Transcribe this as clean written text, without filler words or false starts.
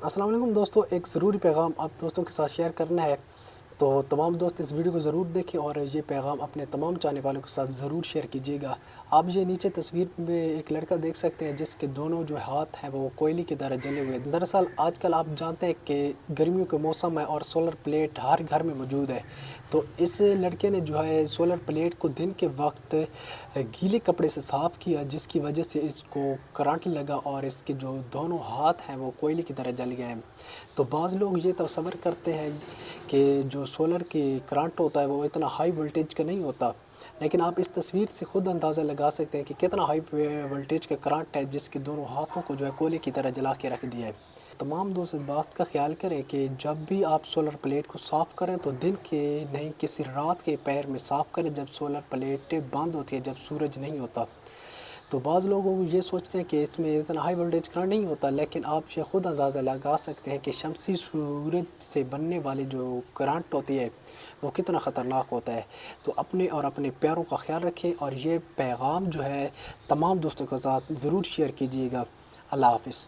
السلام علیکم دوستو، ایک ضروری پیغام آپ دوستوں کے ساتھ شیئر کرنا ہے، تو تمام دوست اس ویڈیو کو ضرور دیکھیں اور یہ پیغام اپنے تمام چاہنے والوں کے ساتھ ضرور شیئر کیجیے گا۔ آپ یہ نیچے تصویر میں ایک لڑکا دیکھ سکتے ہیں جس کے دونوں جو ہاتھ ہیں وہ کوئلے کی طرح جلے ہوئے ہیں۔ دراصل آج کل آپ جانتے ہیں کہ گرمیوں کے موسم ہے اور سولر پلیٹ ہر گھر میں موجود ہے، تو اس لڑکے نے جو ہے سولر پلیٹ کو دن کے وقت گیلے کپڑے سے صاف کیا، جس کی وجہ سے اس کو کرنٹ لگا اور اس کے جو دونوں ہاتھ ہیں وہ کوئلے کی طرح جل گئے ہیں۔ تو بعض لوگ یہ تصور کرتے ہیں کہ جو سولر کی کرنٹ ہوتا ہے وہ اتنا ہائی وولٹیج کا نہیں ہوتا، لیکن آپ اس تصویر سے خود اندازہ لگا سکتے ہیں کہ کتنا ہائی وولٹیج کا کرنٹ ہے جس کے دونوں ہاتھوں کو جو ہے کوئلے کی طرح جلا کے رکھ دیا ہے۔ تمام دوست اس بات کا خیال کریں کہ جب بھی آپ سولر پلیٹ کو صاف کریں تو دن کے نہیں، کسی رات کے پیر میں صاف کریں جب سولر پلیٹ بند ہوتی ہے، جب سورج نہیں ہوتا۔ تو بعض لوگوں کو یہ سوچتے ہیں کہ اس میں اتنا ہائی وولٹیج کرنٹ نہیں ہوتا، لیکن آپ یہ خود اندازہ لگا سکتے ہیں کہ شمسی سورج سے بننے والی جو کرنٹ ہوتی ہے وہ کتنا خطرناک ہوتا ہے۔ تو اپنے اور اپنے پیاروں کا خیال رکھیں اور یہ پیغام جو ہے تمام دوستوں کے ساتھ ضرور شیئر کیجیے گا۔ اللہ حافظ۔